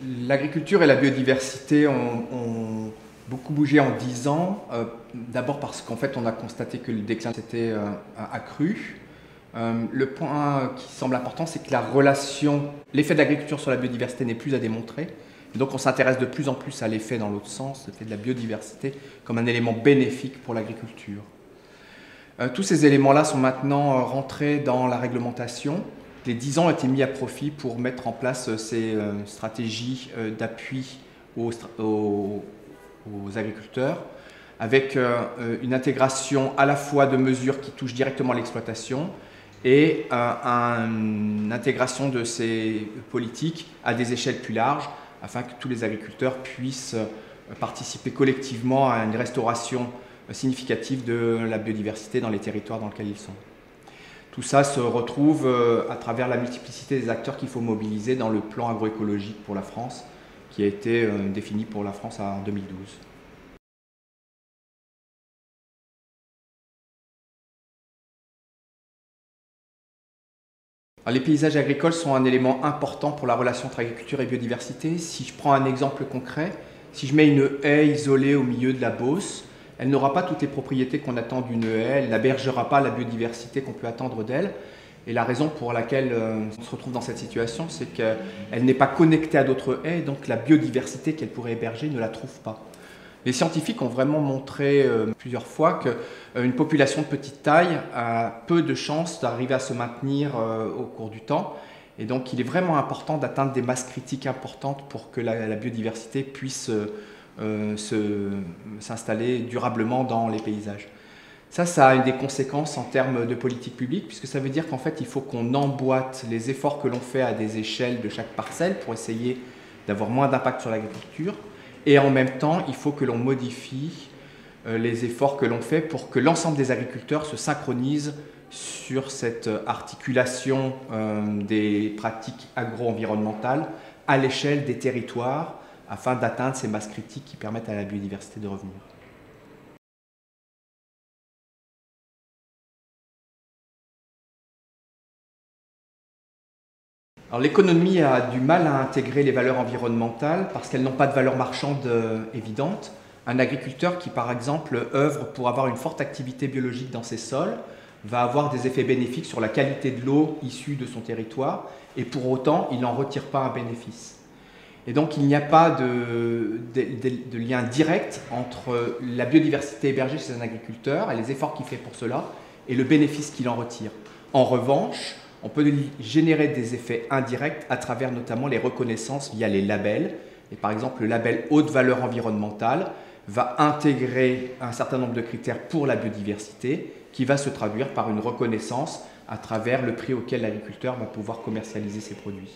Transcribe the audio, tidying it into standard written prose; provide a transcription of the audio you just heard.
L'agriculture et la biodiversité ont beaucoup bougé en 10 ans. D'abord parce qu'en fait on a constaté que le déclin s'était accru. Le point qui semble important, c'est que l'effet de l'agriculture sur la biodiversité n'est plus à démontrer. Et donc on s'intéresse de plus en plus à l'effet dans l'autre sens, l'effet de la biodiversité comme un élément bénéfique pour l'agriculture. Tous ces éléments-là sont maintenant rentrés dans la réglementation. Les 10 ans ont été mis à profit pour mettre en place ces stratégies d'appui aux agriculteurs, avec une intégration à la fois de mesures qui touchent directement l'exploitation et une intégration de ces politiques à des échelles plus larges, afin que tous les agriculteurs puissent participer collectivement à une restauration significative de la biodiversité dans les territoires dans lesquels ils sont. Tout ça se retrouve à travers la multiplicité des acteurs qu'il faut mobiliser dans le plan agroécologique pour la France, qui a été défini pour la France en 2012. Alors, les paysages agricoles sont un élément important pour la relation entre agriculture et biodiversité. Si je prends un exemple concret, si je mets une haie isolée au milieu de la Beauce, elle n'aura pas toutes les propriétés qu'on attend d'une haie, elle n'hébergera pas la biodiversité qu'on peut attendre d'elle. Et la raison pour laquelle on se retrouve dans cette situation, c'est qu'elle n'est pas connectée à d'autres haies, donc la biodiversité qu'elle pourrait héberger ne la trouve pas. Les scientifiques ont vraiment montré plusieurs fois qu'une population de petite taille a peu de chances d'arriver à se maintenir au cours du temps. Et donc il est vraiment important d'atteindre des masses critiques importantes pour que la biodiversité puisse s'installer durablement dans les paysages. Ça a des conséquences en termes de politique publique, puisque ça veut dire qu'en fait, il faut qu'on emboîte les efforts que l'on fait à des échelles de chaque parcelle pour essayer d'avoir moins d'impact sur l'agriculture. Et en même temps, il faut que l'on modifie les efforts que l'on fait pour que l'ensemble des agriculteurs se synchronisent sur cette articulation des pratiques agro-environnementales à l'échelle des territoires, afin d'atteindre ces masses critiques qui permettent à la biodiversité de revenir. Alors, l'économie a du mal à intégrer les valeurs environnementales parce qu'elles n'ont pas de valeur marchande évidente. Un agriculteur qui, par exemple, œuvre pour avoir une forte activité biologique dans ses sols va avoir des effets bénéfiques sur la qualité de l'eau issue de son territoire et pour autant, il n'en retire pas un bénéfice. Et donc, il n'y a pas de lien direct entre la biodiversité hébergée chez un agriculteur et les efforts qu'il fait pour cela et le bénéfice qu'il en retire. En revanche, on peut générer des effets indirects à travers notamment les reconnaissances via les labels. Et par exemple, le label haute valeur environnementale va intégrer un certain nombre de critères pour la biodiversité qui va se traduire par une reconnaissance à travers le prix auquel l'agriculteur va pouvoir commercialiser ses produits.